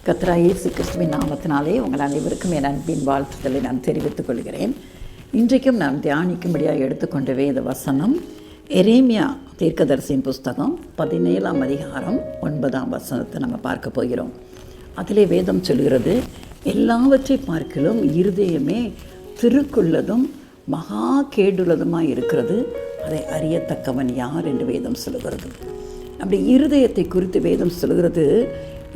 கர்த்தராகிய இயேசு கிறிஸ்துவின் நாமத்தினாலே உங்கள் அனைவருக்கும் என் அன்பின் வாழ்த்துதலை நான் தெரிவித்துக் கொள்கிறேன். இன்றைக்கும் நாம் தியானிக்கும்படியாக எடுத்துக்கொண்ட வேத வசனம் எரேமியா தீர்க்கதரிசியின் புஸ்தகம் 17ஆம் அதிகாரம் 9ஆம் வசனத்தை நம்ம பார்க்க போகிறோம். அதிலே வேதம் சொல்கிறது, எல்லாவற்றை பார்க்கிலும் இருதயமே திருக்குள்ளதும் மகா கேடுள்ளதுமாக இருக்கிறது, அதை அறியத்தக்கவன் யார் என்று வேதம் சொல்கிறது. அப்படி இருதயத்தை குறித்து வேதம் சொல்கிறது,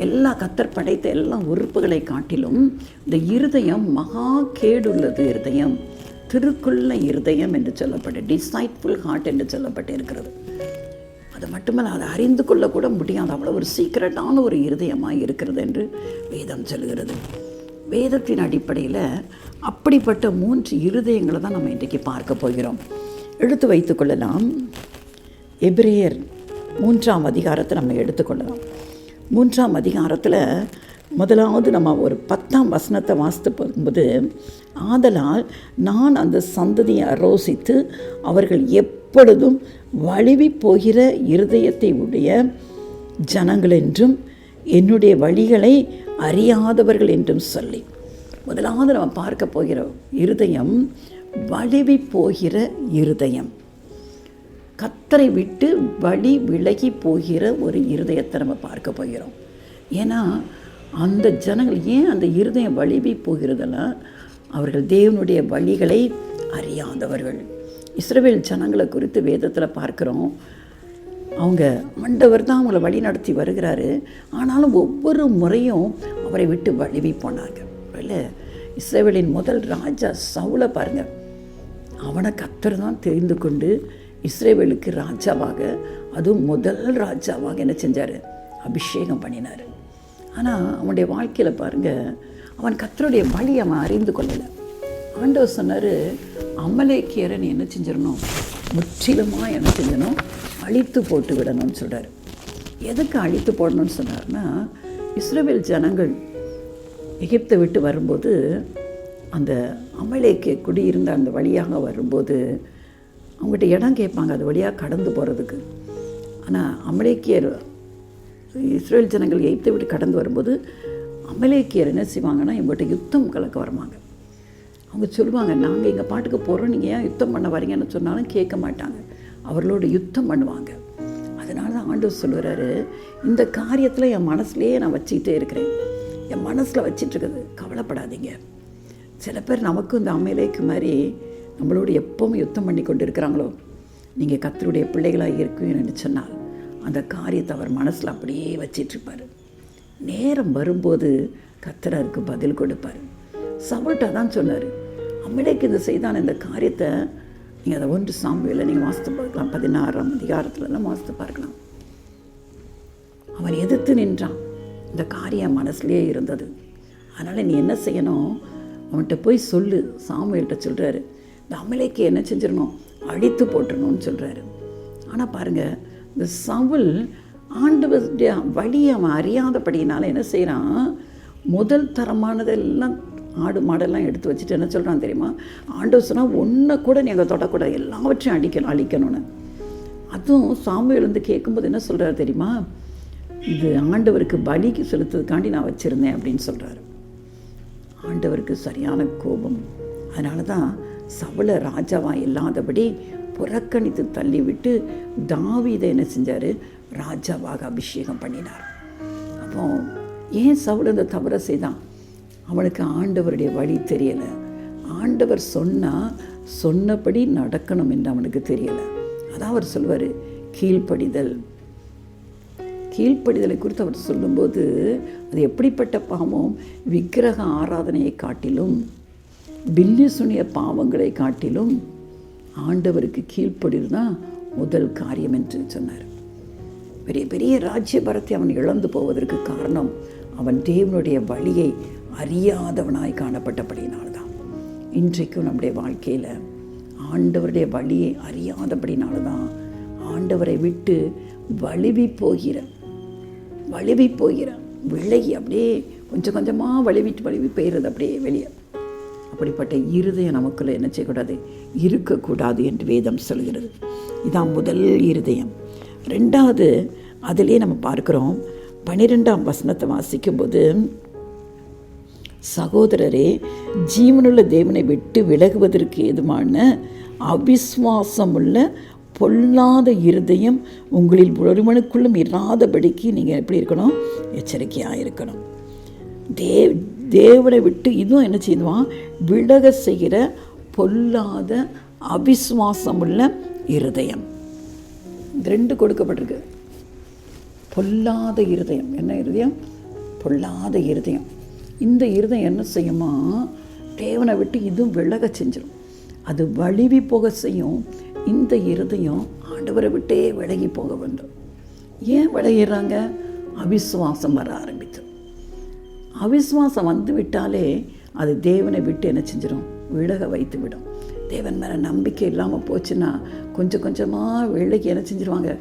எல்லா கர்த்தர் படைத்த எல்லா உறுப்புகளை காட்டிலும் இந்த இருதயம் மகா கேடுள்ளது. இருதயம் திருக்குள்ள இருதயம் என்று சொல்லப்பட்டு டிசைட்ஃபுல் ஹார்ட் என்று சொல்லப்பட்டு இருக்கிறது. அது மட்டுமல்ல, அதை அறிந்து கொள்ளக்கூட முடியாது, அவ்வளோ ஒரு சீக்கிரட்டான ஒரு இருதயமாக இருக்கிறது என்று வேதம் சொல்கிறது. வேதத்தின் அடிப்படையில் அப்படிப்பட்ட 3 இருதயங்களை தான் நம்ம இன்றைக்கு பார்க்க போகிறோம். எடுத்து வைத்து கொள்ளலாம். எபிரேயர் 3ஆம் அதிகாரத்தை நம்ம எடுத்துக்கொள்ளலாம். 3ஆம் அதிகாரத்தில் முதலாவது நம்ம ஒரு 10ஆம் வசனத்தை வாசித்து போகும்போது, ஆதலால் நான் அந்த சந்ததியை ஆரோசித்து அவர்கள் எப்பொழுதும் வழுவி போகிற இருதயத்தை உடைய ஜனங்கள் என்றும் என்னுடைய வழிகளை அறியாதவர்கள் என்றும் சொல்லி, முதலாவது நம்ம பார்க்க போகிற இருதயம் வழுவி போகிற இருதயம், கர்த்தரை விட்டு வழி விலகி போகிற ஒரு இருதயத்தை நம்ம பார்க்க போகிறோம். ஏன்னா அந்த ஜனங்கள் ஏன் அந்த இருதயம் வழுவி போகிறதெல்லாம், அவர்கள் தேவனுடைய வழிகளை அறியாதவர்கள். இஸ்ரவேல் ஜனங்களை குறித்து வேதத்தில் பார்க்குறோம், அவங்க ஆண்டவர் தான் அவங்கள வழி நடத்தி வருகிறாரு, ஆனாலும் ஒவ்வொரு முறையும் அவரை விட்டு வழுவி போனாங்க. இல்லை, இஸ்ரவேலின் முதல் ராஜா சவுலை பாருங்கள், அவனை கர்த்தர் தான் தெரிந்து கொண்டு இஸ்ரவேலுக்கு ராஜாவாக, அதுவும் முதல் ராஜாவாக என்ன செஞ்சார், அபிஷேகம் பண்ணினார். ஆனால் அவனுடைய வாழ்க்கையில் பாருங்கள், அவன் கர்த்தருடைய வழி அவன் அறிந்து கொள்ளலை. ஆண்டவர் சொன்னார், அமலேக்கியரை நீ என்ன செஞ்சிடணும், முற்றிலுமாக என்ன செஞ்சணும், அழித்து போட்டு விடணும்னு சொல்கிறார். எதுக்கு அழித்து போடணும்னு சொன்னார்னா, இஸ்ரவேல் ஜனங்கள் எகிப்தை விட்டு வரும்போது அந்த அமலேக்கிய குடியிருந்த அந்த வழியாக வரும்போது அவங்ககிட்ட இடம் கேட்பாங்க அது வழியாக கடந்து போகிறதுக்கு. ஆனால் அமலேக்கியர் இஸ்ரேல் ஜனங்கள் எகிப்தை விட்டு கடந்து வரும்போது அமலேக்கியர் என்ன செய்வாங்கன்னா, இவங்ககிட்ட யுத்தம் கலக்க வருவாங்க. அவங்க சொல்லுவாங்க, நாங்கள் எங்கள் பாட்டுக்கு போகிறோம், நீங்கள் ஏன் யுத்தம் பண்ண வரீங்கன்னு சொன்னாலும் கேட்க மாட்டாங்க, அவர்களோட யுத்தம் பண்ணுவாங்க. அதனால தான் ஆண்டவர் சொல்லுறாரு, இந்த காரியத்தில் என் மனசுலேயே நான் வச்சுக்கிட்டே இருக்கிறேன், என் மனசில் வச்சிட்ருக்குது, கவலைப்படாதீங்க. சில பேர் நமக்கும் இந்த அமலேக்கு மாதிரி நம்மளோட எப்பவும் யுத்தம் பண்ணி கொண்டு இருக்கிறாங்களோ, நீங்கள் கர்த்தருடைய பிள்ளைகளாக இருக்குன்னு சொன்னால் அந்த காரியத்தை அவர் மனசில் அப்படியே வச்சிட்ருப்பார். நேரம் வரும்போது கர்த்தருக்கு பதில் கொடுப்பார். சவுல்கிட்ட தான் சொன்னார், அமலேக்கு இது செய்தான் இந்த காரியத்தை. நீங்கள் அதை 1 சாமுவேலில் நீங்கள் வாசித்து பார்க்கலாம், 16ஆம் அதிகாரத்துலலாம் வாசித்து பார்க்கலாம். அவன் எதிர்த்து நின்றான், இந்த காரியம் மனசுலேயே இருந்தது. அதனால் நீ என்ன செய்யணும், அவன்கிட்ட போய் சொல்லு. சாமுவேல்கிட்ட சொல்கிறாரு, இந்த அமலேக்கு என்ன செஞ்சிடணும், அழித்து போட்டுடணும்னு சொல்கிறாரு. ஆனால் பாருங்கள், இந்த சவுல் ஆண்டவருடைய வழியை அவன் அறியாதபடியினால என்ன செய்கிறான், முதல் தரமானதெல்லாம் ஆடு மாடெல்லாம் எடுத்து வச்சுட்டு என்ன சொல்கிறான் தெரியுமா, ஆண்டவர் சொன்னால் ஒன்றை கூட நீங்கள் தொடக்கூடாது, எல்லாவற்றையும் அழிக்கணும்னு. அதுவும் சாமுவேல் வந்து கேட்கும்போது என்ன சொல்கிறாரு தெரியுமா, இது ஆண்டவருக்கு பலிக்கு செலுத்துறதுக்காண்டி நான் வச்சுருந்தேன் அப்படின்னு சொல்கிறாரு. ஆண்டவருக்கு சரியான கோபம். அதனால தான் சவுலை ராஜாவாக இல்லாதபடி புறக்கணித்து தள்ளிவிட்டு தாவீதை என்ன செஞ்சார், ராஜாவாக அபிஷேகம் பண்ணினார். அப்போ ஏன் சவுல் அந்த தவறை செய்தான், அவனுக்கு ஆண்டவருடைய வழி தெரியலை. ஆண்டவர் சொன்னபடி நடக்கணும் என்று அவனுக்கு தெரியலை. அதான் அவர் சொல்வார், கீழ்ப்படிதலை குறித்து அவர் சொல்லும்போது, அது எப்படிப்பட்ட பாவம், விக்கிரக ஆராதனையை காட்டிலும் பில்லி சுனிய பாவங்களை காட்டிலும் ஆண்டவருக்கு கீழ்ப்படிது தான் முதல் காரியம் என்று சொன்னார். பெரிய பெரிய ராஜ்யபரத்தை அவன் இழந்து போவதற்கு காரணம் அவன் தேவனுடைய வழியை அறியாதவனாய் காணப்பட்டபடினால்தான். இன்றைக்கும் நம்முடைய வாழ்க்கையில் ஆண்டவருடைய வழியை அறியாதபடினால்தான் ஆண்டவரை விட்டு வழுவி போகிற விலகி அப்படியே கொஞ்சம் கொஞ்சமாக வழுவி போயிடுறது அப்படியே வெளியே. அப்படிப்பட்ட இருதயம் நமக்குள்ளே என்ன செய்யக்கூடாது, இருக்கக்கூடாது என்று வேதம் சொல்கிறது. இதான் முதல் இருதயம். ரெண்டாவது, அதிலே நம்ம பார்க்குறோம், 12ஆம் வசனத்தை வாசிக்கும்போது, சகோதரரே, ஜீவனுள்ள தேவனை விட்டு விலகுவதற்கு ஏதுவான அவிசுவாசமுள்ள பொல்லாத இருதயம் உங்களில் ஒருவனுக்குள்ளும் இராதபடிக்கு நீங்கள் எப்படி இருக்கணும்? எச்சரிக்கையாக இருக்கணும். தேவனை விட்டு இதுவும் என்ன செய்வான்? விலக செய்கிற பொல்லாத அவிசுவாசமுள்ள இருதயம். 2 கொடுக்கப்பட்டிருக்கு. பொல்லாத இருதயம். என்ன இருதயம்? பொல்லாத இருதயம். இந்த இருதயம் என்ன செய்யுமா? தேவனை விட்டு இதுவும் விலக செஞ்சிடும். அது வலிவி போக செய்யும். இந்த இருதயம் ஆண்டவரை விட்டே விலகி போக வேண்டும். ஏன் விலகிறாங்க? அவிசுவாசம் வர ஆரம்பித்து. அவிசுவாசம் வந்து விட்டாலே அது தேவனை விட்டு என்ன செஞ்சிடும்? விலக வைத்து விடும். தேவன் மேலே நம்பிக்கை இல்லாமல் போச்சுன்னா கொஞ்சம் கொஞ்சமாக விலகி என்ன செஞ்சிருவாங்க?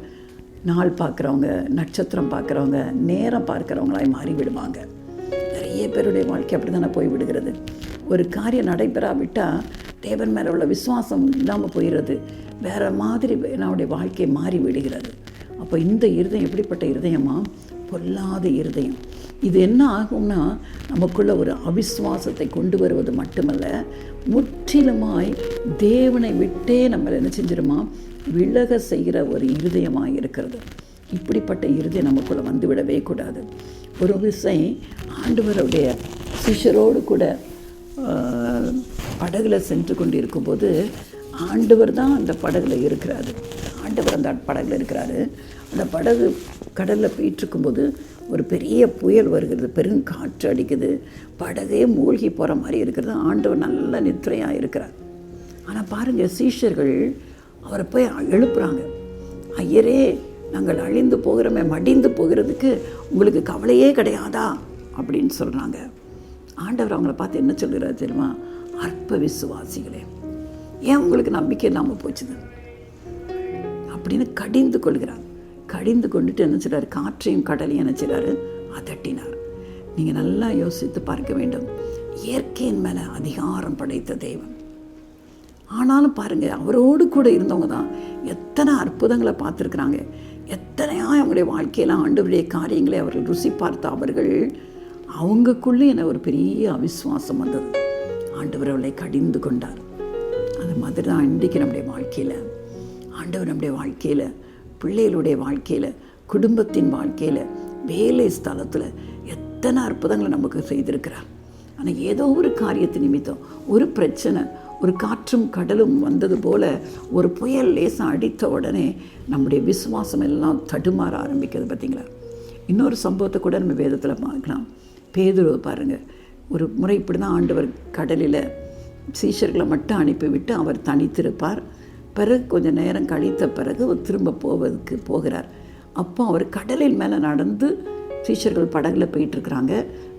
நாள் பார்க்குறவங்க, நட்சத்திரம் பார்க்குறவங்க, நேரம் பார்க்குறவங்களாய் மாறி விடுவாங்க. நிறைய பேருடைய வாழ்க்கை அப்படி தானே போய் விடுகிறது. ஒரு காரியம் நடைபெறாவிட்டால் தேவன் மேலே உள்ள விசுவாசம் இல்லாமல் போயிடுறது. வேறு மாதிரி என்னுடைய வாழ்க்கை மாறி விடுகிறது. அப்போ இந்த இருதயம் எப்படிப்பட்ட இருதயமா? பொல்லாத இருதயம். இது என்ன ஆகும்னா, நமக்குள்ள ஒரு அவிசுவாசத்தை கொண்டு வருவது மட்டுமல்ல, முற்றிலுமாய் தேவனை விட்டே நம்மளை என்ன செஞ்சிருமா? விலக செய்கிற ஒரு இருதயமாக இருக்கிறது. இப்படிப்பட்ட இருதயம் நமக்குள்ளே வந்துவிடவே கூடாது. ஒரு விஷயம், ஆண்டவருடைய சிஷ்யரோடு கூட படகுல சென்று கொண்டு இருக்கும்போது, ஆண்டவர் தான் அந்த படகுல இருக்கிறாரு. ஆண்டவர் அந்த படகுல இருக்கிறாரு. அந்த படகு கடலில் போயிட்டுருக்கும்போது ஒரு பெரிய புயல் வருகிறது, பெருங்காற்று அடிக்குது, படகே மூழ்கி போகிற மாதிரி இருக்கிறது. ஆண்டவர் நல்ல நித்திரையாக இருக்கிறார். ஆனால் பாருங்கள், சீஷர்கள் அவரை போய் எழுப்புறாங்க. ஐயரே, நாங்கள் அழிந்து போகிறோமே, மடிந்து போகிறதுக்கு உங்களுக்கு கவலையே கிடையாதா அப்படின்னு சொல்கிறாங்க. ஆண்டவர் அவங்கள பார்த்து என்ன சொல்கிறார் தெரியுமா? அற்ப விசுவாசிகளே, ஏன் உங்களுக்கு நம்பிக்கை இல்லாமல் போச்சுது அப்படின்னு கடிந்து கொள்கிறார். கடிந்து கொண்டுட்டு என்ன செய்கிறார்? காற்றையும் கடலையும் என்ன செய்கிறாரு? அதட்டினார். நீங்கள் நல்லா யோசித்து பார்க்க வேண்டும். இயற்கையின் மேலே அதிகாரம் படைத்த தேவன். ஆனாலும் பாருங்கள், அவரோடு கூட இருந்தவங்க தான் எத்தனை அற்புதங்களை பார்த்துருக்குறாங்க. எத்தனையா அவங்களுடைய வாழ்க்கையில் ஆண்டவருடைய காரியங்களை அவர்கள் ருசி பார்த்த அவர்கள், அவங்களுக்குள்ளே என்ன ஒரு பெரிய அவிசுவாசம் வந்தது. ஆண்டவர் அவளை கடிந்து கொண்டார். அது மாதிரி தான் இன்றைக்கு நம்முடைய வாழ்க்கையில் ஆண்டவர் நம்முடைய வாழ்க்கையில், பிள்ளைகளுடைய வாழ்க்கையில், குடும்பத்தின் வாழ்க்கையில், வேலை ஸ்தலத்தில் எத்தனை அற்புதங்களை நமக்கு செய்திருக்கிறார். ஆனால் ஏதோ ஒரு காரியத்து நிமித்தம், ஒரு பிரச்சனை, ஒரு காற்றும் கடலும் வந்தது போல் ஒரு புயல் லேசாக அடித்த உடனே நம்முடைய விசுவாசம் எல்லாம் தடுமாற ஆரம்பிக்கிறது. பார்த்திங்களா? இன்னொரு சம்பவத்தை கூட நம்ம வேதத்தில் பார்க்கலாம். பேதுரு பாருங்கள், ஒரு முறை இப்படி தான் ஆண்டவர் கடலில் சீஷர்களை மட்டும் அனுப்பிவிட்டு அவர் தனித்திருப்பார். பிறகு கொஞ்சம் நேரம் கழித்த பிறகு அவர் திரும்ப போகிறார். அப்போ அவர் கடலின் மேலே நடந்து, சீஷர்கள் படகுல போயிட்டுருக்குறாங்க,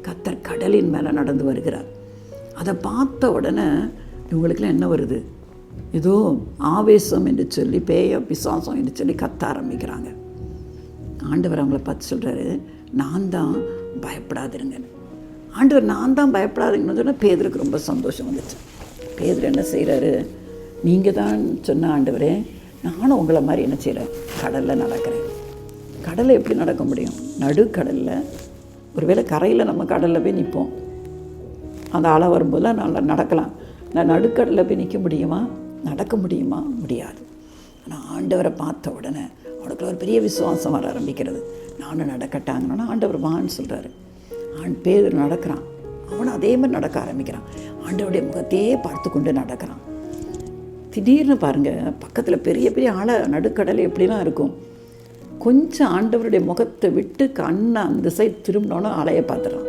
கர்த்தர் கடலின் மேலே நடந்து வருகிறார். அதை பார்த்த உடனே இவங்களுக்குலாம் என்ன வருது? ஏதோ ஆவேசம் என்று சொல்லி, பேய பிசாசம் என்று சொல்லி கத்த ஆரம்பிக்கிறாங்க. ஆண்டவர் அவங்கள பார்த்து சொல்கிறாரு, நான் தான், பயப்படாதிருங்க. ஆண்டவர் நான் தான் பயப்படாதுங்கன்னு சொன்னால் பேதருக்கு ரொம்ப சந்தோஷம் வந்துச்சு. பேதர் என்ன செய்கிறாரு? நீங்கள் தான் சொன்ன ஆண்டவரே, நானும் உங்களை மாதிரி என்ன செய்கிறேன்? கடலில் நடக்கிறேன். கடலில் எப்படி நடக்க முடியும்? நடுக்கடலில். ஒருவேளை கரையில் நம்ம கடலில் போய் நிற்போம், அந்த அலை வரும்போதெல்லாம் நல்லா நடக்கலாம். நான் நடுக்கடலில் போய் நிற்க முடியுமா? நடக்க முடியுமா? முடியாது. ஆனால் ஆண்டவரை பார்த்த உடனே அவனுக்கு ஒரு பெரிய விசுவாசம் வர ஆரம்பிக்கிறது. நானும் நடக்கட்டாங்கன்னா ஆண்டவர் வான்னு சொல்கிறாரு. பேதர் நடக்கிறான். அவனும் அதே மாதிரி நடக்க ஆரம்பிக்கிறான். ஆண்டவருடைய முகத்தையே பார்த்து கொண்டு நடக்கிறான். திடீர்னு பாருங்கள், பக்கத்தில் பெரிய பெரிய ஆழ நடுக்கடல் எப்படிலாம் இருக்கும். கொஞ்சம் ஆண்டவருடைய முகத்தை விட்டு கண்ணை அந்த சைடு திரும்பினோன்னா அலையை பார்த்துறான்.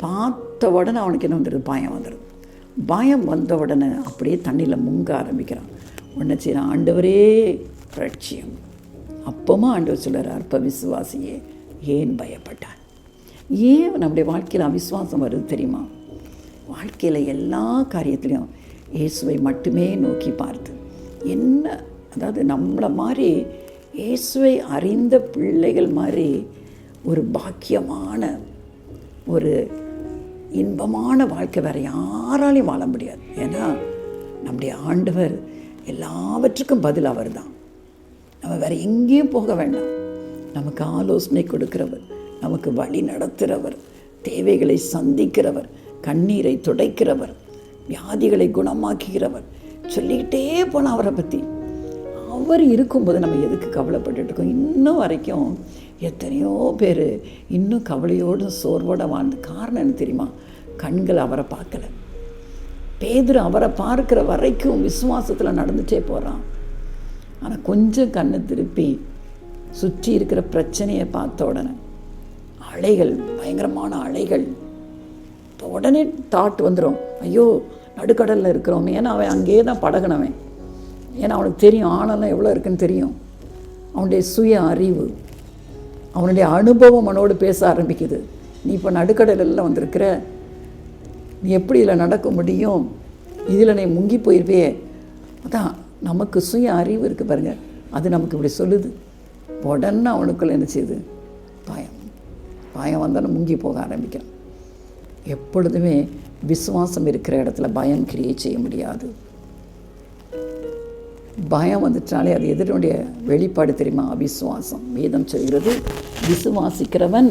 பார்த்த உடனே அவனுக்கு என்ன வந்துடுது? பயம் வந்துடுது. பயம் வந்த உடனே அப்படியே தண்ணியில் முங்க ஆரம்பிக்கிறான். உடனே செய்யறான், ஆண்டவரே ரட்சியம். அப்போமா ஆண்டவர் சொல்கிறார், அற்ப விசுவாசியே, ஏன் பயப்பட்டான்? ஏன் நம்முடைய வாழ்க்கையில் அவிசுவாசம் வருது தெரியுமா? வாழ்க்கையில் எல்லா காரியத்திலையும் இயேசுவை மட்டுமே நோக்கி பார்த்து, என்ன அதாவது நம்மளை மாதிரி இயேசுவை அறிந்த பிள்ளைகள் மாதிரி ஒரு பாக்கியமான, ஒரு இன்பமான வாழ்க்கை வேறு யாராலையும் வாழ முடியாது. ஏன்னா நம்முடைய ஆண்டவர் எல்லாவற்றுக்கும் பதில் அவர் தான். நம்ம வேறு எங்கேயும் போக வேண்டாம். நமக்கு ஆலோசனை கொடுக்கிறவர், நமக்கு வழி நடத்துகிறவர், தேவைகளை சந்திக்கிறவர், கண்ணீரை துடைக்கிறவர், வியாதிகளை குணமாக்குகிறவர், சொல்லிக்கிட்டே போனால் அவரை பற்றி. அவர் இருக்கும்போது நம்ம எதுக்கு கவலைப்பட்டுட்டு இருக்கோம்? இன்னும் வரைக்கும் எத்தனையோ பேர் இன்னும் கவலையோடு சோர்வோடு வாழ்ந்து காரணம் என்ன தெரியுமா? கண்கள் அவரை பார்க்கலை. பேதுரு அவரை பார்க்குற வரைக்கும் விசுவாசத்தில் நடந்துகிட்டே போகிறான். ஆனால் கொஞ்சம் கண்ணை திருப்பி சுற்றி இருக்கிற பிரச்சனையை பார்த்த உடனே அலைகள், பயங்கரமான அலைகள், உடனே தாட் வந்துடும், ஐயோ நடுக்கடலில் இருக்கிறோம். ஏன்னா அவன் அங்கேயே தான் பழகினவன். ஏன்னா அவனுக்கு தெரியும் ஆழம் எவ்வளோ இருக்குன்னு தெரியும். அவனுடைய சுய அறிவு, அவனுடைய அனுபவம் அவனோடு பேச ஆரம்பிக்குது. நீ இப்போ நடுக்கடலில் வந்திருக்கிற, நீ எப்படி இதில் நடக்க முடியும்? இதில் நீ முங்கி போயிருப்பே. அதான் நமக்கு சுய அறிவு இருக்குது பாருங்கள், அது நமக்கு இப்படி சொல்லுது. உடனே அவனுக்குள்ள என்ன செய்யுது? பயம் வந்தாலும் முங்கி போக ஆரம்பிக்கிறான். எப்பொழுதுமே விசுவாசம் இருக்கிற இடத்துல பயம் கிரியேட் செய்ய முடியாது. பயம் வந்துட்டாலே அது எதனுடைய வெளிப்பாடு தெரியுமா? அவிசுவாசம். வேதம் சொல்கிறது, விசுவாசிக்கிறவன்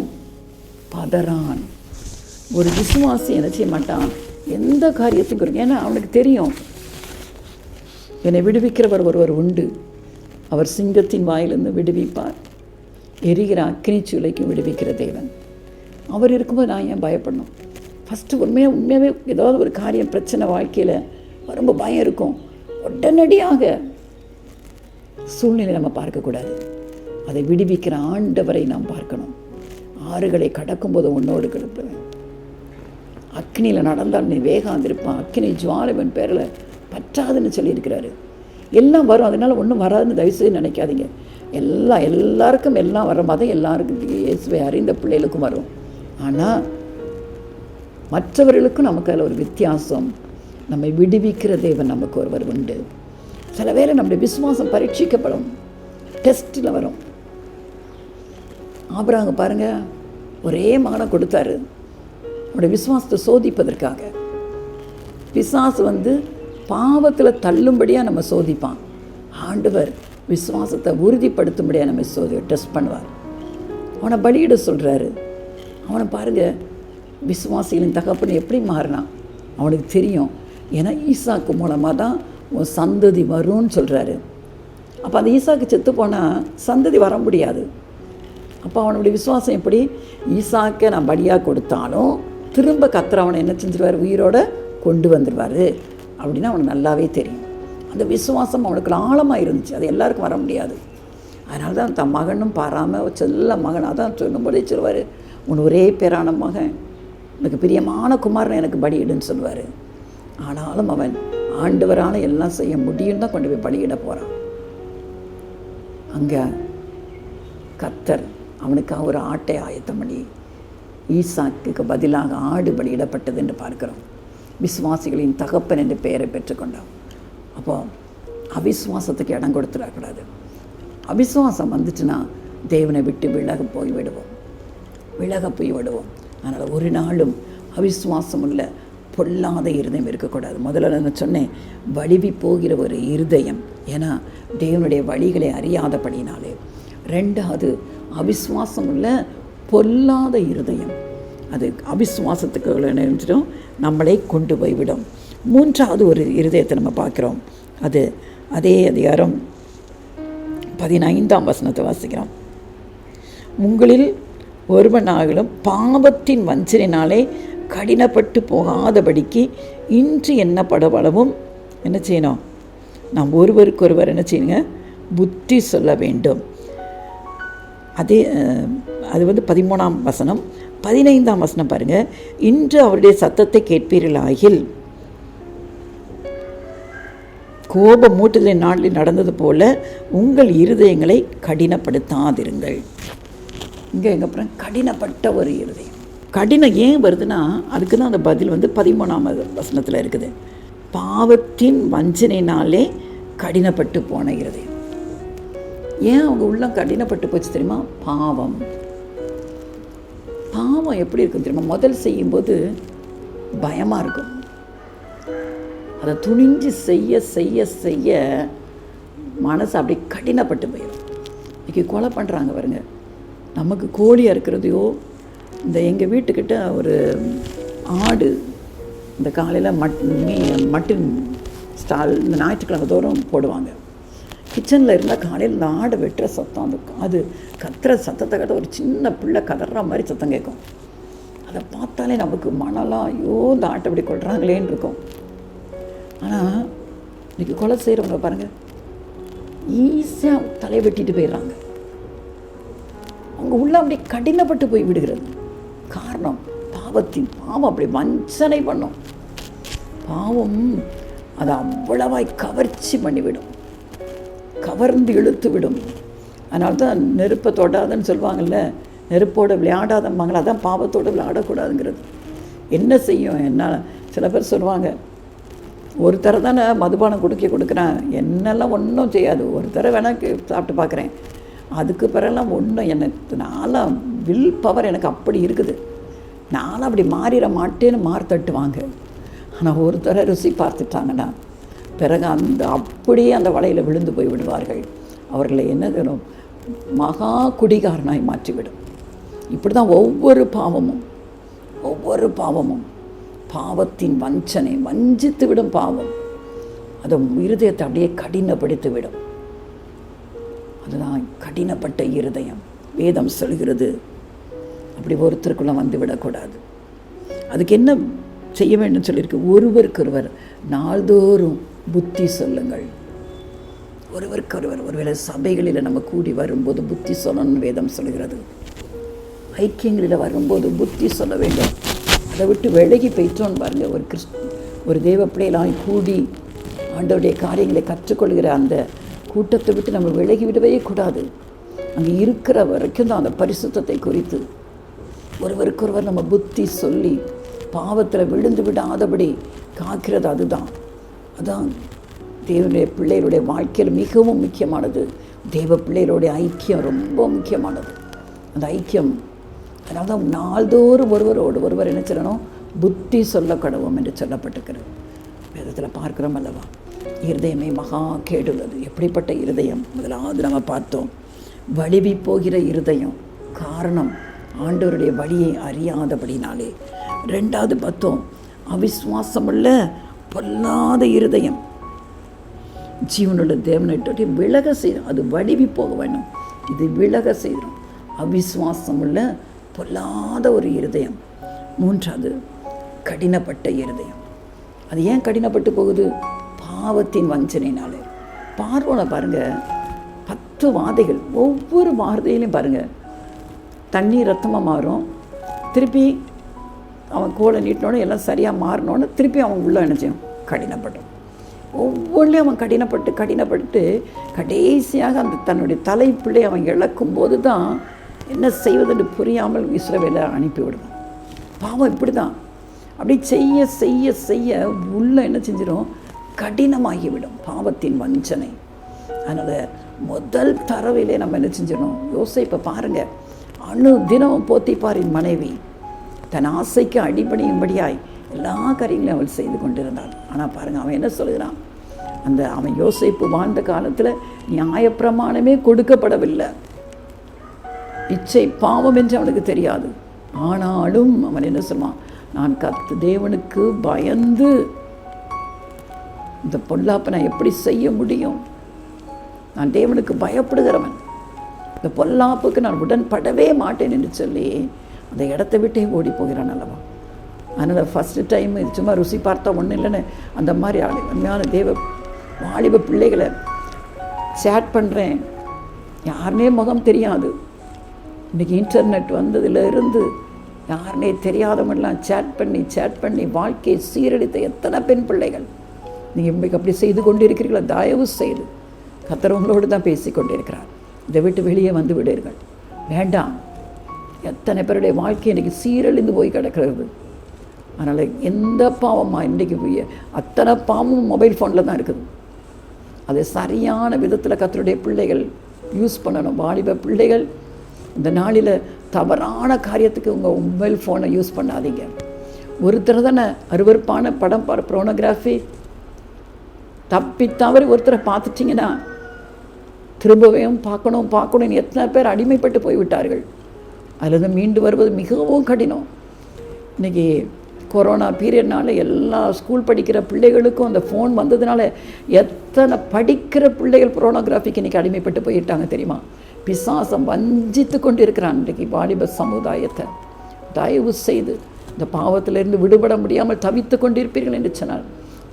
பதறான். ஒரு விசுவாசி என்ன செய்ய மாட்டான்? எந்த காரியத்தையும் குறிக்கும். ஏன்னா அவனுக்கு தெரியும், என்னை விடுவிக்கிறவர் ஒருவர் உண்டு, அவர் சிங்கத்தின் வாயிலிருந்து விடுவிப்பார், எரிகிற அக்கினி சூளைக்கும் விடுவிக்கிற தேவன். அவர் இருக்கும்போது நான் ஏன் பயப்படணும்? ஃபஸ்ட்டு உண்மையாகவே ஏதாவது ஒரு காரியம் பிரச்சனை வாழ்க்கையில் ரொம்ப பயம் இருக்கும். உடனடியாக சூழ்நிலை நம்ம பார்க்கக்கூடாது, அதை விடுவிக்கிற ஆண்டவரை நாம் பார்க்கணும். ஆறுகளை கடக்கும்போது உன்னோடு கிடப்பேன், அக்னியில் நடந்தால் நீ வேகாந்திருப்பான், அக்னி ஜுவாலவன் பேரில் பற்றாதுன்னு சொல்லியிருக்கிறாரு. எல்லாம் வரும், அதனால் ஒன்றும் வராதுன்னு தயவுசெய்து நினைக்காதீங்க. எல்லாருக்கும் எல்லாம் வர மாதிரி எல்லாருக்கும் இயேசுவை அறிந்த பிள்ளைகளுக்கும் வரும். ஆனால் மற்றவர்களுக்கும் நமக்கு அதில் ஒரு வித்தியாசம். நம்மை விடுவிக்கிற தேவன் நமக்கு ஒருவர் உண்டு. சில வேளை நம்முடைய விசுவாசம் பரீட்சிக்கப்படும், டெஸ்ட்டில் வரும். ஆபிரகாம் பாருங்க, ஒரே மகனை கொடுத்தாரு அவனுடைய விசுவாசத்தை சோதிப்பதற்காக. பிசாசு பாவத்தில் தள்ளும்படியாக நம்ம சோதிப்பான். ஆண்டவர் விசுவாசத்தை உறுதிப்படுத்தும்படியாக நம்ம டெஸ்ட் பண்ணுவார். அவனை பலியிட சொல்கிறாரு. அவனை பாருங்கள், விசுவாசிகளின் தகப்பன் எப்படி மாறினான் அவனுக்கு தெரியும். ஏன்னா ஈசாக்கு மூலமாக தான் உன் சந்ததி வரும்னு சொல்கிறாரு. அப்போ அந்த ஈசாக்கு செத்து போனால் சந்ததி வர முடியாது. அப்போ அவனுடைய விசுவாசம் எப்படி? ஈசாக்கை நான் பலியாக கொடுத்தாலும் திரும்ப கர்த்தர் அவனை என்ன செஞ்சிருவார்? உயிரோட கொண்டு வந்துடுவார் அப்படின்னு அவனுக்கு நல்லாவே தெரியும். அந்த விசுவாசம் அவனுக்கு ஆழமாக இருந்துச்சு. அது எல்லாருக்கும் வர முடியாது. அதனால தான் தன் மகனும் பாராமல் செல்ல மகன் அதான் சொல்லும்போதே சொல்லுவார், உன் ஒரே பேரான மகன், உனக்கு பிரியமான குமாரனை எனக்கு பலியிடுன்னு சொல்லுவார். ஆனாலும் அவன் ஆண்டவரான எல்லாம் செய்ய முடியும் தான் கொண்டு போய் பலியிட போகிறான். அங்கே கர்த்தர் அவனுக்காக ஒரு ஆட்டை ஆயத்தம் பண்ணி ஈசாக்குக்கு பதிலாக ஆடு பலியிடப்பட்டது என்று பார்க்கிறோம். விசுவாசிகளின் தகப்பன் என்று பெயரை பெற்றுக்கொண்டான். அப்போ அவிசுவாசத்துக்கு இடம் கொடுத்துடக்கூடாது. அவிசுவாசம் வந்துச்சுன்னா தேவனை விட்டு விலக போய் விடுவோம். அதனால் ஒரு நாளும் அவிசுவாசம் உள்ள பொல்லாத இருதயம் இருக்கக்கூடாது. முதல்ல நான் சொன்னேன், வலிவி போகிற ஒரு இருதயம், ஏன்னா தேவனுடைய வழிகளை அறியாதபடினாலே. ரெண்டாவது, அவிசுவாசம் உள்ள பொல்லாத இருதயம், அது அவிசுவாசத்துக்கு நினைச்சிடும், நம்மளை கொண்டு போய்விடும். மூன்றாவது ஒரு இருதயத்தை நம்ம பார்க்குறோம். அதே அதிகாரம் 15ஆம் வசனத்தை வாசிக்கிறோம். உங்களில் ஒருவனாகிலும் பாவத்தின் வஞ்சனையினாலே கடினப்பட்டு போகாதபடிக்கு இன்று என்னப்படவளவும் என்ன செய்யணும்? நாம் ஒருவருக்கொருவர் என்ன செய்யணுங்க? புத்தி சொல்ல வேண்டும். அது 13ஆம் வசனம். 15ஆம் வசனம் பாருங்கள். இன்று அவருடைய சத்தத்தை கேட்பீர்களாகில் கோப மூட்டுதலின் நாளில் நடந்தது போல உங்கள் இருதயங்களை கடினப்படுத்தாதிருங்கள். இங்கே அப்புறம் கடினப்பட்ட ஒரு இருதயம். கடினம் ஏன் வருதுன்னா அதுக்கு தான் அந்த பதில் 13ஆம் வசனத்தில் இருக்குது. பாவத்தின் வஞ்சனையினாலே கடினப்பட்டு போன இருதயம். ஏன் அவங்க உள்ளம் கடினப்பட்டு போச்சு தெரியுமா? பாவம் எப்படி இருக்கும் தெரியுமா? முதல் செய்யும்போது பயமாக இருக்கும். அதை துணிஞ்சு செய்ய செய்ய செய்ய மனசு அப்படி கடினப்பட்டு போயிடும். இன்றைக்கி கொலை பண்ணுறாங்க பாருங்க, நமக்கு கோழி அறுக்கிறதையோ, இந்த எங்கள் வீட்டுக்கிட்ட ஒரு ஆடு இந்த காலையில் மட்டன் ஸ்டால் இந்த ஞாயிற்றுக்கிழமை தோறும் போடுவாங்க. கிச்சனில் இருந்தால் காலையில் இந்த ஆடை வெட்டுற சத்தம், அது கத்துற சத்தத்தை கேட்ட ஒரு சின்ன பிள்ளை கதற மாதிரி சத்தம் கேட்கும். அதை பார்த்தாலே நமக்கு மனலாம், ஐயோ இந்த ஆட்டை அப்படி கொள்றாங்களேன்னு இருக்கும். ஆனால் இன்றைக்கி கொலை செய்கிறவங்க பாருங்கள், ஈஸியாக தலையை வெட்டிட்டு போயிடுறாங்க. அவங்க உள்ள அப்படி கடினப்பட்டு போய் விடுகிறது. காரணம் பாவம் அப்படி வஞ்சனை பண்ணும். பாவம் அதை அவ்வளவாய் கவர்ச்சி பண்ணிவிடும், கவர்ந்து இழுத்து விடும். அதனால தான் நெருப்பை தொடாதன்னு சொல்லுவாங்கள்ல, நெருப்போடு விளையாடாதம்பாங்களா, அதான் பாவத்தோடு விளையாடக்கூடாதுங்கிறது. என்ன செய்யும்? என்ன சில பேர் சொல்லுவாங்க, ஒரு தடவை தானே மதுபானம் கொடுக்குறேன், என்னெல்லாம் ஒன்றும் செய்யாது, ஒரு தடவை வேணால் சாப்பிட்டு பார்க்குறேன், அதுக்கு பிறகுலாம் ஒன்றும் எனக்கு நான்லாம் வில் பவர் எனக்கு அப்படி இருக்குது, நானும் அப்படி மாறிட மாட்டேன்னு தட்டுவாங்க. ஆனால் ஒரு தடவை ருசி பார்த்துட்டாங்கன்னா பிறகு அப்படியே அந்த வலையில் விழுந்து போய் விடுவார்கள். அவர்களை என்ன தரும்? மகா குடிகாரனாய் மாற்றிவிடும். இப்படி தான் ஒவ்வொரு பாவமும் பாவத்தின் வஞ்சனை வஞ்சித்து விடும். பாவம் அதை இருதயத்தை அப்படியே கடினப்படுத்தி விடும். அதுதான் கடினப்பட்ட இருதயம். வேதம் சொல்கிறது அப்படி ஒருத்தருக்குள்ளே வந்து விடக்கூடாது. அதுக்கு என்ன செய்ய வேண்டும் சொல்லியிருக்கு? ஒருவருக்கொருவர் நாள்தோறும் புத்தி சொல்லுங்கள். ஒருவருக்கொருவர் ஒருவேளை சபைகளில் நம்ம கூடி வரும்போது புத்தி சொல்லணும்னு வேதம் சொல்கிறது. ஐக்கியங்களில் வரும்போது புத்தி சொல்ல வேண்டும். அதை விட்டு விலகி போயிட்டோன்னு பாருங்கள். ஒரு தேவ பிள்ளைகளாய் கூடி ஆண்டவருடைய காரியங்களை கற்றுக்கொள்கிற அந்த கூட்டத்தை விட்டு நம்ம விலகி விடவே கூடாது. அங்கே இருக்கிற வரைக்கும் தான் அந்த பரிசுத்தத்தை குறித்து ஒருவருக்கொருவர் நம்ம புத்தி சொல்லி பாவத்தில் விழுந்து விடாதபடி காக்கிறது. அதுதான் தேவனுடைய பிள்ளைகளுடைய வாழ்க்கையில் மிகவும் முக்கியமானது. தேவ பிள்ளைகளுடைய ஐக்கியம் ரொம்ப முக்கியமானது. அந்த ஐக்கியம், அதனால தான் நாள்தோறும் ஒருவர் என்ன சொல்லணும்? புத்தி சொல்ல கடவும் என்று சொல்லப்பட்டிருக்கிறது. வேதத்தில் பார்க்குறோம் அல்லவா? இருதயமே மகா கேடுள்ளது. எப்படிப்பட்ட இருதயம்? முதலாவது நம்ம பார்த்தோம், வலிவி போகிற இருதயம். காரணம் ஆண்டவருடைய வழியை அறியாதபடினாலே. ரெண்டாவது பார்த்தோம், அவிசுவாசமுள்ள பொல்லாத இருதயம். ஜீவனுள்ள தேவனை விலக செய்கிறோம், அது வலிவி போக வேணும், இது விலக செய்கிறோம். அவிசுவாசமுள்ள பொல்லாத ஒரு இருதயம். மூன்றாவது கடினப்பட்ட இருதயம். அது ஏன் கடினப்பட்டு போகுது? பாவத்தின் வஞ்சனையினாலே. பார்வோனை பாருங்கள், 10 வாதைகள், ஒவ்வொரு வார்த்தையிலையும் பாருங்கள் தண்ணி ரத்தமாக மாறும், திருப்பி அவன் கோலை நீட்டினோட எல்லாம் சரியாக மாறினோன்னு திருப்பி அவன் உள்ள என்ன செய்யும்? கடினப்படும். ஒவ்வொன்றையும் அவன் கடினப்பட்டு கடைசியாக அந்த தன்னுடைய தலைப்பிள்ளை அவன் இழக்கும்போது தான் என்ன செய்வதென்று புரியாமல் இஸ்ரவேலை அனுப்பிவிடுவான். பாவம் இப்படி தான், அப்படி செய்ய செய்ய செய்ய உள்ள என்ன செஞ்சிடும்? கடினமாகிவிடும் பாவத்தின் வஞ்சனை. அதனால் முதல் தரவிலே நம்ம என்ன செஞ்சிடணும்? யோசேப்பை பாருங்கள், தினமும் போத்திபாரின் மனைவி தன் ஆசைக்கு அடிபணியும்படியாய் எல்லா காரியங்களையும் அவள் செய்து கொண்டிருந்தாள். ஆனால் பாருங்கள், அவன் என்ன சொல்கிறான்? அவன் யோசேப்பு வாழ்ந்த காலத்தில் நியாயப்பிரமாணமே கொடுக்கப்படவில்லை, பிச்சை பாவம் என்று அவனுக்கு தெரியாது. ஆனாலும் அவன் என்ன சொல்வான்? நான் தேவனுக்கு பயந்து இந்த பொல்லாப்பை நான் எப்படி செய்ய முடியும்? நான் தேவனுக்கு பயப்படுகிறவன், இந்த பொல்லாப்புக்கு நான் உடன்படவே மாட்டேன் என்று சொல்லி அந்த இடத்த விட்டே ஓடி போகிறான் அல்லவா? அதனால் ஃபஸ்ட்டு டைம் இது சும்மா ருசி பார்த்தா ஒன்றும் இல்லைன்னு அந்த மாதிரி உண்மையான தேவ வாலிப பிள்ளைகளை சேட் பண்ணுறேன், யாருனே முகம் தெரியாது. இன்றைக்கி இன்டர்நெட் வந்ததுலேருந்து யாருனே தெரியாதவங்களாம் சேட் பண்ணி வாழ்க்கையை சீரழித்த எத்தனை பெண் பிள்ளைகள். நீங்கள் இன்றைக்கு அப்படி செய்து கொண்டு இருக்கிறீர்களா? தயவு செய்து கர்த்தர் உங்களோடு தான் பேசி கொண்டிருக்கிறார். இதை விட்டு வெளியே வந்து விடுவீர்கள், வேண்டாம். எத்தனை பேருடைய வாழ்க்கை இன்றைக்கி சீரழிந்து போய் கிடக்கிறது. அதனால் எந்த பாவமாக இன்றைக்கி அத்தனை பாவமும் மொபைல் ஃபோனில் தான் இருக்குது. அது சரியான விதத்தில் கர்த்தருடைய பிள்ளைகள் யூஸ் பண்ணணும். வாலிப பிள்ளைகள் இந்த நாளில் தவறான காரியத்துக்கு உங்கள் மொபைல் ஃபோனை யூஸ் பண்ணாதீங்க. ஒருத்தர் தானே அருவருப்பான படம் ப்ரோனோகிராஃபி தப்பி தவறி ஒருத்தரை பார்த்துட்டிங்கன்னா திரும்பவும் பார்க்கணும் எத்தனை பேர் அடிமைப்பட்டு போய்விட்டார்கள். அதில் மீண்டு வருவது மிகவும் கடினம். இன்றைக்கி கொரோனா பீரியட்னால எல்லா ஸ்கூல் படிக்கிற பிள்ளைகளுக்கும் அந்த ஃபோன் வந்ததுனால எத்தனை படிக்கிற பிள்ளைகள் புரோனோகிராஃபிக்கு இன்றைக்கி அடிமைப்பட்டு போயிட்டாங்க தெரியுமா? பிசாசம் வஞ்சித்து கொண்டு இருக்கிறான் இன்றைக்கி வாலிப சமுதாயத்தை. தயவு செய்து இந்த பாவத்திலிருந்து விடுபட முடியாமல் தவித்து கொண்டிருப்பீர்கள் என்று சொன்னால்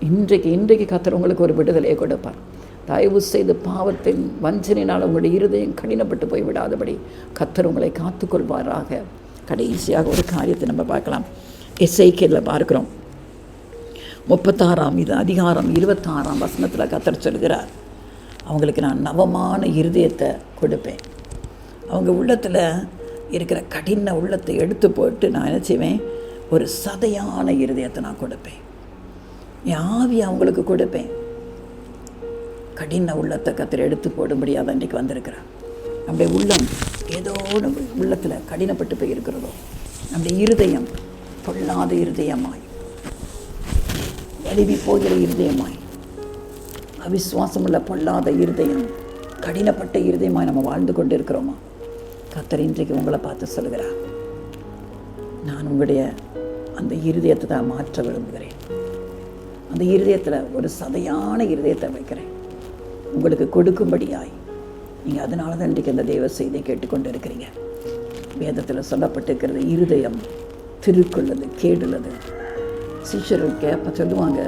இன்றைக்கு கர்த்தர் உங்களுக்கு ஒரு விடுதலையை கொடுப்பார். தயவு செய்து பாவத்தின் வஞ்சனையினால் உங்களுடைய இருதயம் கடினப்பட்டு போய் விடாதபடி கர்த்தர் உங்களை காத்துக்கொள்வாராக. கடைசியாக ஒரு காரியத்தை நம்ம பார்க்கலாம். எசேக்கியேலில் பார்க்கிறோம் 36ஆம் அதிகாரம் 26ஆம் வசனத்தில் கர்த்தர் சொல்கிறார், அவங்களுக்கு நான் நவமான இருதயத்தை கொடுப்பேன். அவங்க உள்ளத்தில் இருக்கிற கடின உள்ளத்தை எடுத்து போட்டு நான் என்ன செய்வேன், ஒரு சதையான இருதயத்தை நான் கொடுப்பேன். என் ஆவியை அவங்களுக்கு கொடுப்பேன். கடின உள்ளத்தை கர்த்தர் எடுத்து போடும்படியாக இன்றைக்கு வந்திருக்கிறார். நம்முடைய உள்ளம் ஏதோ உள்ளத்தில் கடினப்பட்டு போய் இருக்கிறதோ, நம்முடைய இருதயம் பொல்லாத இருதயமாய், வலிவி போகிற இருதயமாய், அவிசுவாசமுள்ள பொல்லாத இருதயம், கடினப்பட்ட இருதயமாய் நம்ம வாழ்ந்து கொண்டு இருக்கிறோமா? கர்த்தர் இன்றைக்கு உங்களை பார்த்து சொல்கிறார், நான் உங்களுடைய அந்த இருதயத்தை தான் மாற்ற விரும்புகிறேன். அந்த இருதயத்தில் ஒரு சதையான இருதயத்தை வைக்கிறேன் உங்களுக்கு கொடுக்கும்படியாய். நீங்கள் அதனால தான் இன்றைக்கு அந்த தேவ செய்தியை கேட்டுக்கொண்டு இருக்கிறீங்க. வேதத்தில் சொல்லப்பட்டிருக்கிறது, இருதயம் திருக்குள்ளது கேடுள்ளது. சீஷர்கள் கேட்ப சொல்லுவாங்க,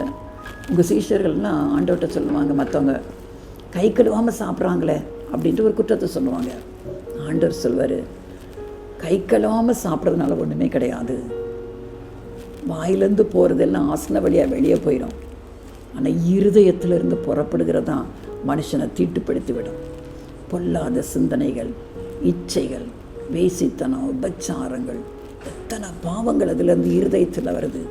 உங்கள் சீஷர்கள்லாம் ஆண்டவர்கிட்ட சொல்லுவாங்க, மற்றவங்க கை கழுவாமல் சாப்பிட்றாங்களே அப்படின்ட்டு ஒரு குற்றத்தை சொல்லுவாங்க. ஆண்டவர் சொல்வார், கை கழுவாமல் சாப்பிட்றதுனால ஒன்றுமே கிடையாது. வாயிலேருந்து போகிறதெல்லாம் ஆசன வழியாக வெளியே போயிடும். ஆனால் இருதயத்திலிருந்து புறப்படுகிறதான் மனுஷனை தீட்டுப்படுத்தி விடும். பொல்லாத சிந்தனைகள், இச்சைகள், வேசித்தனம், உபச்சாரங்கள், எத்தனை பாவங்கள் அதிலிருந்து இருதயத்தில் வருது.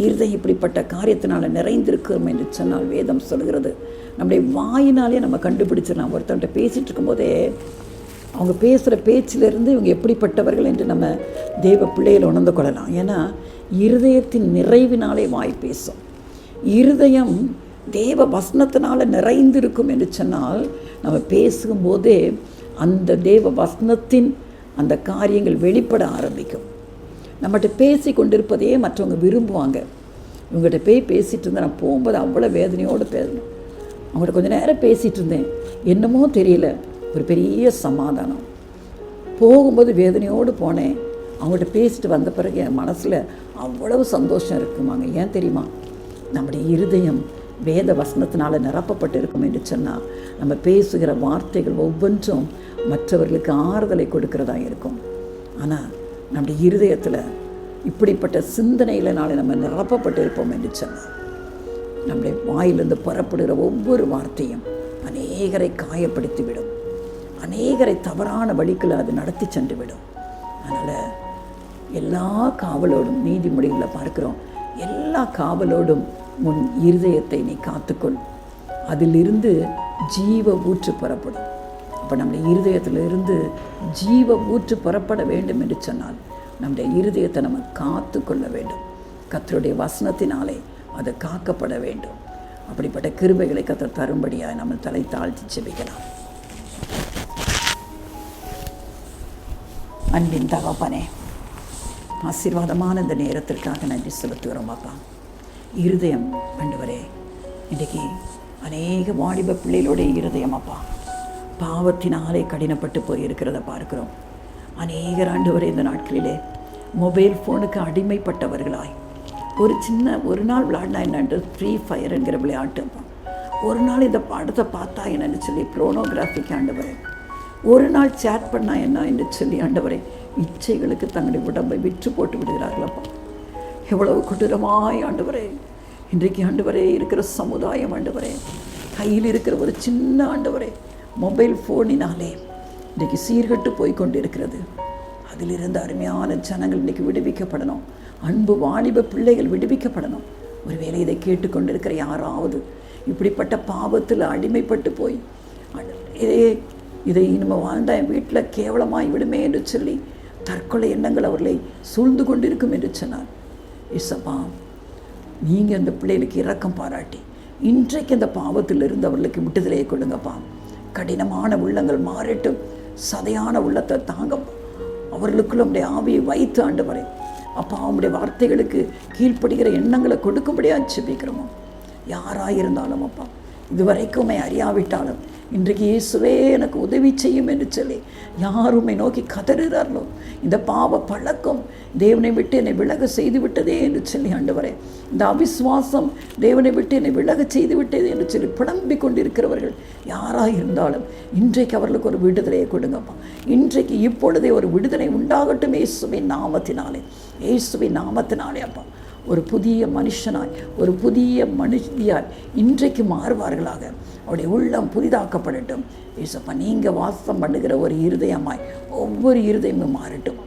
இருதயம் இப்படிப்பட்ட காரியத்தினால் நிறைந்திருக்கிறோம் என்று சொன்னால் வேதம் சொல்கிறது, நம்முடைய வாயினாலே நம்ம கண்டுபிடிச்சிடலாம். ஒருத்தவன்ட்ட பேசிகிட்டு இருக்கும்போதே அவங்க பேசுகிற பேச்சிலிருந்து இவங்க எப்படிப்பட்டவர்கள் என்று நம்ம தேவ பிள்ளைகளை உணர்ந்து கொள்ளலாம். ஏன்னா இருதயத்தின் நிறைவினாலே வாய் பேசும். இருதயம் தேவ வசனத்தினால் நிறைந்திருக்கும் என்று சொன்னால் நம்ம பேசும்போதே அந்த தேவ வசனத்தின் அந்த காரியங்கள் வெளிப்பட ஆரம்பிக்கும். நம்மகிட்ட பேசி கொண்டிருப்பதையே மற்றவங்க விரும்புவாங்க. இவங்ககிட்ட பேசிகிட்டு இருந்தேன், நான் போகும்போது அவ்வளோ வேதனையோடு பேசணும். அவங்கள்ட்ட கொஞ்சம் நேரம் பேசிகிட்டு இருந்தேன், என்னமோ தெரியல, ஒரு பெரிய சமாதானம். போகும்போது வேதனையோடு போனேன், அவங்கள்ட்ட பேசிட்டு வந்த பிறகு என் மனசில் அவ்வளவு சந்தோஷம் இருக்குமாங்க. ஏன் தெரியுமா? நம்முடைய இருதயம் வேத வசனத்தினால் நிரப்பப்பட்டு இருக்கும் என்று சொன்னால் நம்ம பேசுகிற வார்த்தைகள் ஒவ்வொன்றும் மற்றவர்களுக்கு ஆறுதலை கொடுக்கிறதா இருக்கும். ஆனால் நம்முடைய இருதயத்தில் இப்படிப்பட்ட சிந்தனையினால நம்ம நிரப்பப்பட்டு இருப்போம் என்று சொன்னால் நம்முடைய வாயிலிருந்து புறப்படுகிற ஒவ்வொரு வார்த்தையும் அநேகரை காயப்படுத்திவிடும், அநேகரை தவறான வழிக்குள்ள அது நடத்தி சென்று விடும். அதனால் எல்லா காவலோடும், நீதிமொழிகளில் பார்க்கிறோம், எல்லா காவலோடும் உன் இருதயத்தை நீ காத்துக்கொள், அதிலிருந்து ஜீவ ஊற்று புறப்படும். அப்போ நம்முடைய இருதயத்திலிருந்து ஜீவ ஊற்று புறப்பட வேண்டும் என்று சொன்னால் நம்முடைய இருதயத்தை நம்ம காத்து கொள்ள வேண்டும். கர்த்தருடைய வசனத்தினாலே அது காக்கப்பட வேண்டும். அப்படிப்பட்ட கிருபைகளை கர்த்தர் தரும்படியாக நம்ம தலை தாழ்த்தி செபிக்கலாம். அன்பின் தகப்பனே, ஆசீர்வாதமான இந்த நேரத்திற்காக நன்றி செலுத்துகிறோம் அப்பா. இருதயம் ஆண்டவரே, இன்றைக்கு அநேக வாலிப பிள்ளைகளுடைய இருதயம் அப்பா பாவத்தினாலே கடினப்பட்டு போயிருக்கிறத பார்க்கிறோம். அநேகர் ஆண்டவரே இந்த நாட்களிலே மொபைல் ஃபோனுக்கு அடிமைப்பட்டவர்களாய், ஒரு நாள் விளையாடினா என்னென்று ஃப்ரீ ஃபயர் என்கிற விளையாட்டு, ஒரு நாள் இந்த படத்தை பார்த்தா என்னென்னு சொல்லி புரோனோகிராஃபிக் ஆண்டவரே, ஒரு நாள் சேட் பண்ணால் என்ன என்று சொல்லி ஆண்டவரே இச்சைகளுக்கு தங்களுடைய உடம்பை விற்று போட்டு விடுகிறார்களப்பா. எவ்வளவு கொடூரமாய் ஆண்டவரே இன்றைக்கு ஆண்டவரே இருக்கிற சமுதாயம் ஆண்டவரே, கையில் இருக்கிற ஒரு சின்ன ஆண்டவரே மொபைல் ஃபோனினாலே இன்றைக்கு சீர்கட்டு போய்கொண்டு இருக்கிறது. அதிலிருந்து அருமையான ஜனங்கள் இன்றைக்கு விடுவிக்கப்படணும். அன்பு வாலிப பிள்ளைகள் விடுவிக்கப்படணும். ஒருவேளை இதை கேட்டுக்கொண்டிருக்கிற யாராவது இப்படிப்பட்ட பாவத்தில் அடிமைப்பட்டு போய் இதை நம்ம வாழ்ந்தா என் வீட்டில் கேவலமாய் விடுமே என்று சொல்லி தற்கொலை எண்ணங்கள் அவர்களை சூழ்ந்து கொண்டிருக்கும் என்று சொன்னார். இசப்பா, நீங்கள் அந்த பிள்ளைகளுக்கு இரக்கம் பாராட்டி இன்றைக்கு அந்த பாவத்திலிருந்து அவர்களுக்கு விடுதலையை கொடுங்கப்பா. கடினமான உள்ளங்கள் மாறட்டும், சதையான உள்ளத்தை தாங்கப்பா. அவர்களுக்குள்ள உம்முடைய ஆவியை வைத்து ஆண்டவரே அப்பா உம்முடைய வார்த்தைகளுக்கு கீழ்ப்படுகிற எண்ணங்களை கொடுக்கும்படியா ஜெபிக்கிறோம். யாராயிருந்தாலும் அப்பா இதுவரைக்குமே அறியாவிட்டாலும் இன்றைக்கு இயேசுவே எனக்கு உதவி செய்யும் என்று சொல்லி யார் உம்மை நோக்கி கதறுகிறார்களோ, இந்த பாவ பழக்கம் தேவனை விட்டு என்னை விலக செய்து விட்டதே என்று சொல்லி ஆண்டவரே, இந்த அவிசுவாசம் தேவனை விட்டு என்னை விலக செய்து விட்டது என்று சொல்லி புலம்பிக் கொண்டிருக்கிறவர்கள் யாராக இருந்தாலும் இன்றைக்கு அவர்களுக்கு ஒரு விடுதலையை கொடுங்கப்பா. இன்றைக்கு இப்பொழுதே ஒரு விடுதலை உண்டாகட்டும் இயேசுவின் நாமத்தினாலே, இயேசுவின் நாமத்தினாலே அப்பா. ஒரு புதிய மனுஷனாய் ஒரு புதிய மனுஷியாய் இன்றைக்கு மாறுவார்களாக. அவருடைய உள்ளம் புதிதாக்கப்படட்டும் ஏசப்பா. நீங்கள் வாசம் பண்ணுகிற ஒரு இருதயமாய் ஒவ்வொரு இருதயமும் மாறட்டும்,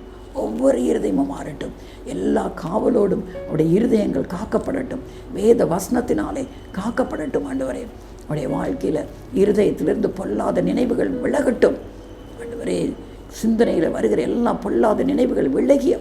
ஒவ்வொரு இருதயமும் மாறட்டும். எல்லா காவலோடும் அவருடைய இருதயங்கள் காக்கப்படட்டும், வேத வசனத்தினாலே காக்கப்படட்டும் ஆண்டவரே. அவருடைய வாழ்க்கையில் இருதயத்திலிருந்து பொல்லாத நினைவுகள் விலகட்டும் ஆண்டவரே. சிந்தனையில் வருகிற எல்லா பொல்லாத நினைவுகள் விலகிய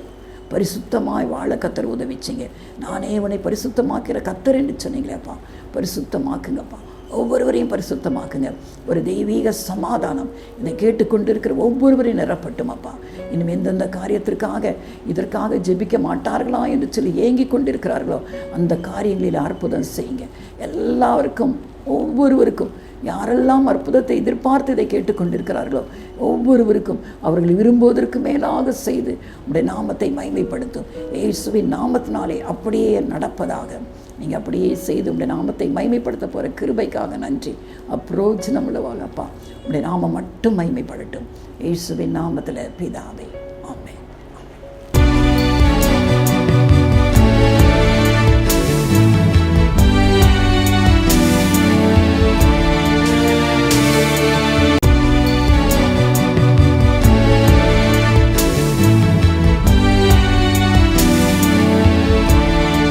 பரிசுத்தமாய் வாழ கத்தர் உதவிச்சிங்க. நானே உன்னை பரிசுத்தமாக்கிற கத்தர் என்று சொன்னீங்களேப்பா, பரிசுத்தமாக்குங்கப்பா. ஒவ்வொருவரையும் பரிசுத்தமாக்குங்க. ஒரு தெய்வீக சமாதானம் இதை கேட்டுக்கொண்டிருக்கிற ஒவ்வொருவரையும் நிரப்பட்டும் அப்பா. இன்னும் எந்தெந்த காரியத்திற்காக இதற்காக ஜெபிக்க மாட்டார்களா என்று சொல்லி ஏங்கி கொண்டிருக்கிறார்களோ அந்த காரியங்களில் அற்புதம் செய்யுங்க. எல்லாருக்கும் ஒவ்வொருவருக்கும் யாரெல்லாம் அற்புதத்தை எதிர்பார்த்து இதை கேட்டுக்கொண்டிருக்கிறார்களோ ஒவ்வொருவருக்கும் அவர்கள் விரும்புவதற்கு மேலாக செய்து உடைய நாமத்தை மகிமைப்படுத்தும் இயேசுவின் நாமத்தினாலே அப்படியே நடப்பதாக. நீங்கள் அப்படியே செய்து உடைய நாமத்தை மகிமைப்படுத்த போகிற கிருபைக்காக நன்றி. அப்ரோஜனம் உள்ளவாங்கப்பா. உடைய நாமம் மட்டும் மகிமைப்படட்டும் இயேசுவின் நாமத்தில் பிதாவே.